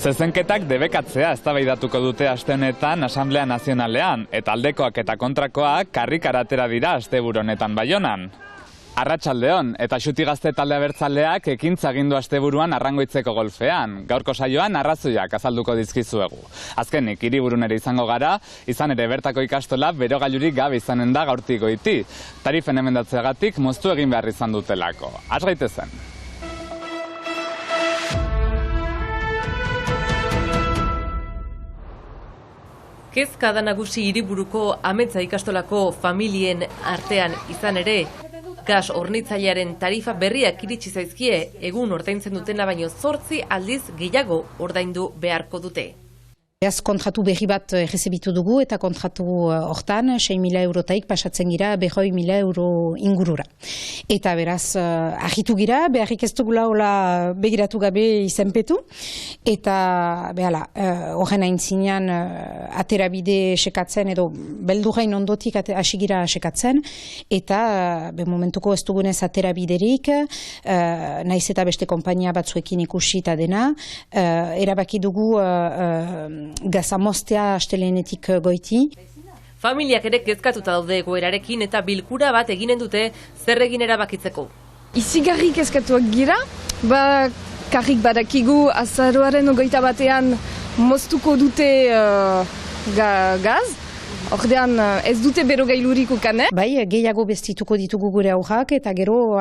Zezenketak debekatzea eztabaidatuko dute aste honetan Asamblea Nazionalean, eta aldekoak eta kontrakoak karrikara atera dira asteburu honetan Baionan. Arratsaldeon, eta Xuti Gazte talde abertzaleak ekintza egin du asteburuan Arrangoitzeko golfean. Gaurko saioan arrazoiak azalduko dizkizuegu. Azkenik, hiriburun ere izango gara, izan ere bertako ikastola berogailurik gabe izanen da gaurtik goiti. Tarifen emendatzeagatik moztu egin behar izan dutelako. Has gaitezen. Kezka da nagusi hiriburuko Ametsa ikastolako familien artean izan ere, gas hornitzailearen tarifa berriak iritsi zaizkie, egun ordaintzen dutena baino 8 aldiz gehiago ordaindu beharko dute. Beraz, kontratu berri bat errezebitu dugu eta kontratu hortan 6.000 eurotaik pasatzen gira 100.000 euro ingurura. Eta beraz, ahitu gira, beharrik ez dugula hola begiratu gabe izenpetu. Eta behala, horren aintzinean aterabide sekatzen edo beldurrain ondotik hasi gira sekatzen. Eta momentuko ez dugunez aterabiderik, naiz eta beste konpainia batzuekin ikusita dena, erabaki dugu gazamostea astelenetik goiti. Familiak ere kezkatuta daude egoerarekin eta bilkura bat eginen dute zer egin erabakitzeko. Izigarri kezkatuak gira, karrik badakigu azaroaren 21 moztuko dute gaz. Ordean ez dute berogailurik ukan, Bai, gehiago bestituko ditugu gure aurrak eta gero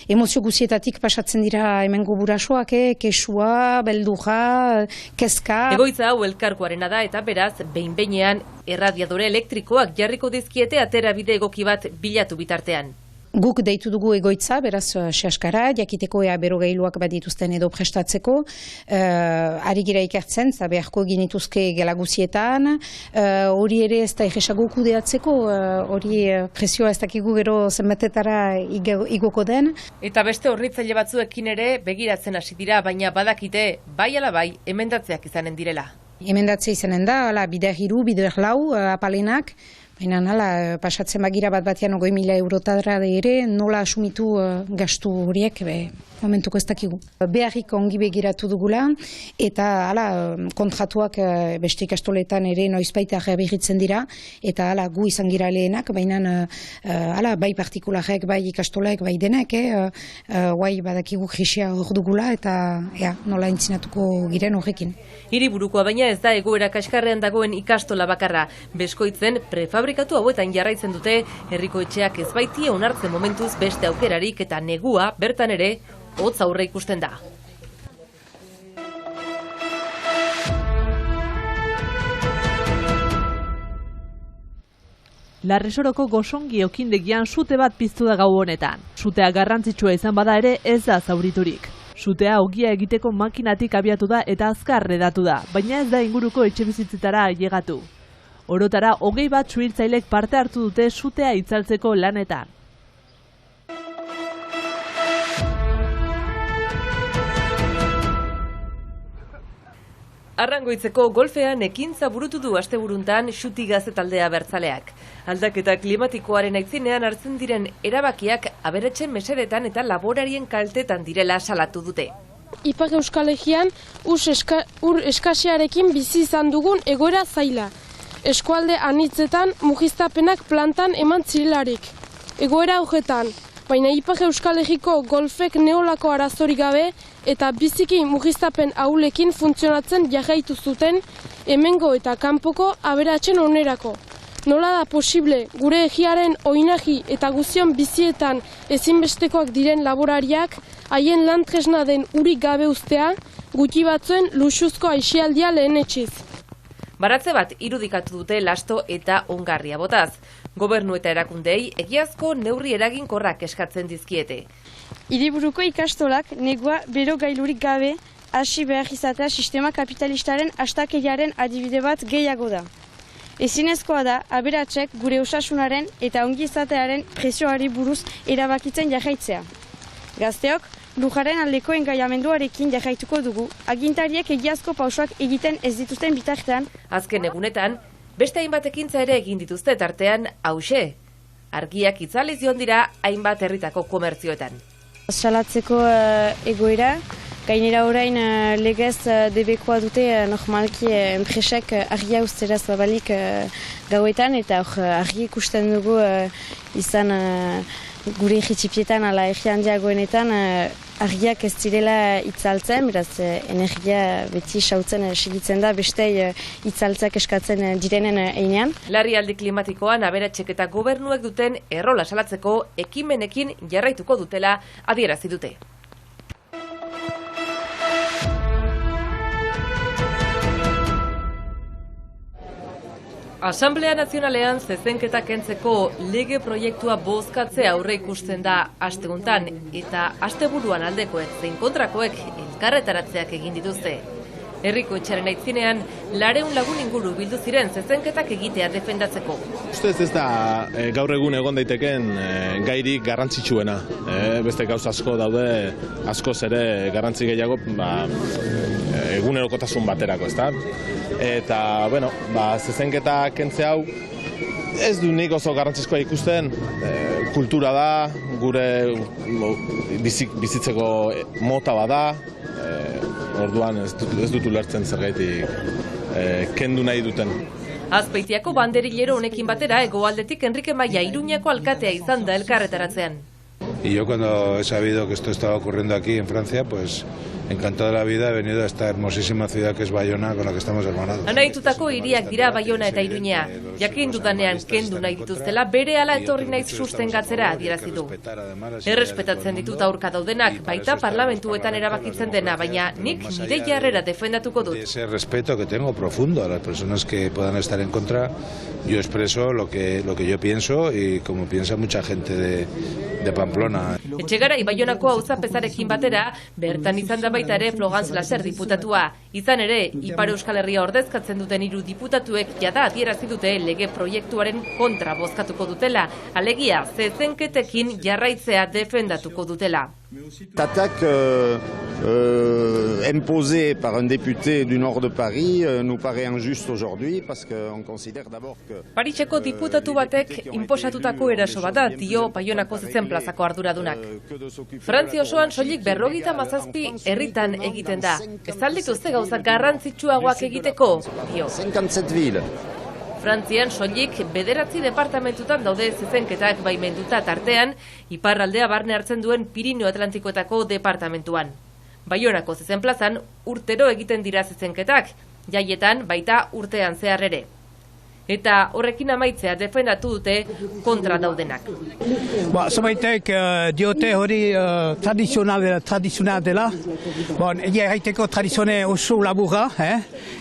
emozio guzietatik pasatzen dira hemengo burasoak, kesua, beldurra, kezka. Egoitza hau elkargoarena da eta beraz, behin-behinean erradiadore elektrikoak jarriko dizkiete aterabide egoki bat bilatu bitartean. Guk deitu dugu egoitza, beraz, sehaskara, jakiteko ea berogailuak bat dituzten edo prestatzeko. Ari gira ikertzen, beharko ginituzke gelaguzietan. Hori ere ez da egesago kudeatzeko, hori presioa ez dakigu gero zenbatetara igoko den. Eta beste hornitzaile batzuekin ere begiratzen hasi dira, baina badakite, bai ala bai, emendatzeak izanen direla. Emendatzea izanen da, bider 3, bider 4 apalenak. Baina pasatzen bagira batean 20.000 eurotara ere, nola asumitu gastu horiek, momentuko ez dakigu. Beharrik ongi begiratu dugula, eta kontratuak beste ikastoletan ere noizbaita berritzen dira, eta gu izan gira lehenak, baina bai partikularek, bai ikastolek, bai denek, guai badakigu krisia hor dugula, eta nola entzinatuko giren horrekin. Hiriburukoa baina ez da egoera kaskarrean dagoen ikastola bakarra, Beskoitzen prefabrikatu hauetan jarraitzen dute, herriko etxeak ez baitie onartzen momentuz beste aukerarik eta negua bertan ere hotz aurre ikusten da. Larresoroko Gosongi okindegian sute bat piztu da gau honetan. Sutea garrantzitsua izan bada ere ez da zauriturik. Sutea ogia egiteko makinatik abiatu da eta azkar redatu da, baina ez da inguruko etxebizitzetara ailegatu. Orotara 21 suhiltzailek parte hartu dute sutea itzaltzeko lanetan. Arrangoitzeko golfean ekintza burutu du asteburuntan Xuti Gazte taldea abertzaleak. Aldaketa klimatikoaren aitzinean hartzen diren erabakiak aberatsen mesedetan eta laborarien kaltetan direla salatu dute. Ipar Euskal Herrian ur eskasearekin bizi izan dugun egoera zaila. Eskualde anitzetan mugiztapenak plantan eman zirelarik. Egoera horretan, baina Ipar Euskal Herriko golfek neolako arazorik gabe eta biziki mugiztapen ahulekin funtzionatzen jarraitu zuten hemengo eta kanpoko aberatsen onerako. Nola da posible gure egiaren oinahi eta guzion bizietan ezinbestekoak diren laborariak haien lan tresna den urik gabe ustea gutxi batzuen luxuzko aisialdia lehenetsiz. Baratze bat irudikatu dute lasto eta ongarria botaz. Gobernu eta erakundei egiazko neurri eraginkorrak eskatzen dizkiete. Hiriburuko ikastolak negua berogailurik gabe hasi behar izatea sistema kapitalistaren astakeriaren adibide bat gehiago da. Ezinezkoa da aberatsek gure osasunaren eta ongizatearen presioari buruz erabakitzen jarraitzea. Gazteok, lujaren aldeko engaiamenduarekin jarraituko dugu, agintariek egiazko pausoak egiten ez dituzten bitartean. Azken egunetan, beste hainbat ekintza ere egin dituzte tartean hauxe. Argiak itzaliz joan dira hainbat herritako komertzioetan. Salatzeko egoera, Gainera orain legez debekoa dute normalki enpresek argia usteraz babalik gauetan, eta argi ikusten dugu izan gure egitxipietan ala egi handiagoenetan argiak ez direla itzaltzen, beraz energia beti sautzen segitzen da beste itzaltzak eskatzen direnen einean. Larrialdi klimatikoan aberatxek eta gobernuek duten errola salatzeko ekimenekin jarraituko dutela adierazi dute. Asamblea Nazionalean zezenketa kentzeko lege proiektua bozkatzea aurre ikusten da asteguntan, eta asteburuan aldekoek zein kontrakoek elkarretaratzeak egin dituzte. Herriko etxaren aitzinean, 200 lagun inguru bildu ziren zezenketak egitea defendatzeko. Ustez ez da gaur egun egon daiteken gairik garrantzitsuena. Beste gauza asko daude, askoz ere garrantzi gehiago egunerokotasun baterako, ezta? Eta, bueno, zezenketa kentze hau ez du nik oso garrantzizkoa ikusten, kultura da, gure bizitzeko mota bada, orduan ez dut ulertzen zergaitik kendu nahi duten. Azpeitiako banderillero honekin batera hegoaldetik Enrique Maia Iruñako alkatea izan da elkarretaratzean. Y yo cuando he sabido que esto estaba ocurriendo aquí en Francia, pues encantado de la vida he venido a esta hermosísima ciudad que es Bayona, con la que estamos hermanados. Anaitutako hiriak dira Bayona eta Iruña. Jakin dudanean kendu nahi dituztela berehala etorri naiz sustengatzera adierazi du. Errespetatzen ditut aurka daudenak, baita parlamentuetan erabakitzen dena, baina nik nire jarrera defendatuko dut. Ese respeto que tengo profundo a las personas que puedan estar en contra, yo expreso lo que yo pienso y como piensa mucha gente de Pamplona. Etxegarai Bayonako auzapezarekin batera, bertan izan da baita ere Florence Lasser diputatua. Izan ere, Ipar Euskal Herria ordezkatzen duten 3 diputatuek jada adierazi dute lege proiektuaren kontra bozkatuko dutela, alegia zezenketekin jarraitzea defendatuko dutela. L'attaque imposée par un député du nord de Paris nous paraît injuste aujourd'hui parce qu'on considère d'abord que Pariseko diputatu batek inposatutako eraso bat da, dio Bayonako zezen plazako arduradunak. Frantzia osoan soilik 57 herritan egiten da. Ez al dituzte gauzak garrantzitsuagoak egiteko, dio. 57 villes. Frantzian soilik 9 departamentutan daude zezenketak baimenduta tartean, iparraldea barne hartzen duen Pirineo Atlantikoetako departamentuan. Bayonako zezen plazan urtero egiten dira zezenketak, jaietan baita urtean zehar ere. Eta horrekin amaitzea defendatu dute kontra daudenak. Zobaitek diote hori tradizional dela. Egia erraiteko tradizione oso laburra,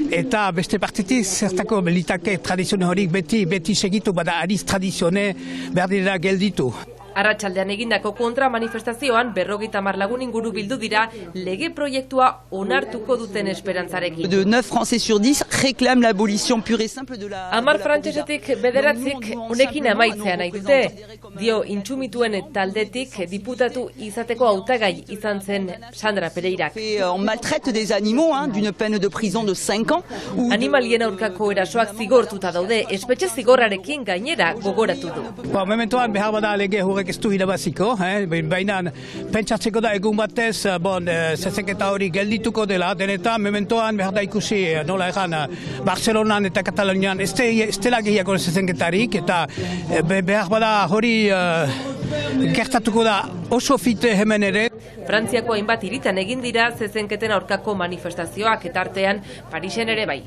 eta beste partetik zertako belitake tradizione horik beti segitu, bada adiz tradizione berdira gelditu. Arratsaldean egindako kontra manifestazioan 50 lagun inguru bildu dira lege proiektua onartuko duten esperantzarekin. De 9 Français sur 10 réclament l'abolition pure et simple de la... 10 frantsesetik 9 honekin amaitzea nahi dute. Dio intsumituen taldetik diputatu izateko hautagai izan zen Sandra Pereirak. On maltraite des animaux, d'une peine de prison de 5 ans. Animalien aurkako erasoak zigortuta daude, espetxe zigorrarekin gainera gogoratu du. Mementoan behar bada lege ez du irabaziko, baina pentsatzeko da egun batez zezenketa hori geldituko dela, denetan mementoan behar da ikusi nola egan Barcelonan eta Katalonian ez dela gehiago zezenketarik, eta behar bada hori gertatuko da oso fite hemen ere. Frantziako hainbat hiritan egin dira zezenketen aurkako manifestazioak eta artean Parisen ere bai.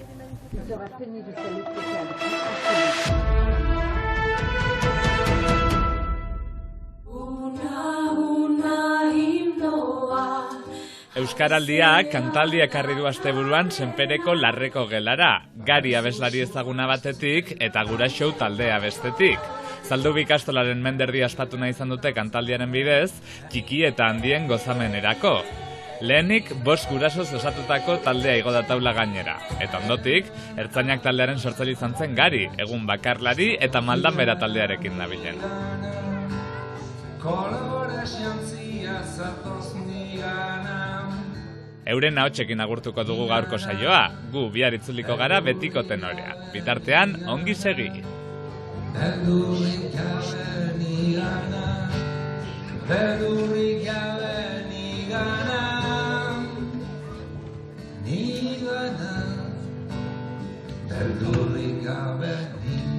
Euskaraldiak kantaldia ekarri du asteburuan Senpereko Larreko gelara, Gari abeslari ezaguna batetik eta Guraxou taldea bestetik. Zaldubi ikastolaren menderdia ospatu nahi izan dute kantaldiaren bidez, txiki eta handien gozamenerako. Lehenik 5 gurasoz osatutako taldea igo da taula gainera, eta ondotik, ertzainak taldearen sortzaile izan zen Gari, egun bakarlari eta Maldanbera taldearekin nabilen. Euren ahotsekin agurtuko dugu gaurko saioa, gu bihar itzuliko gara betiko tenorea. Bitartean, ongi segi! Berdurik gabe nigana beldurrik gabe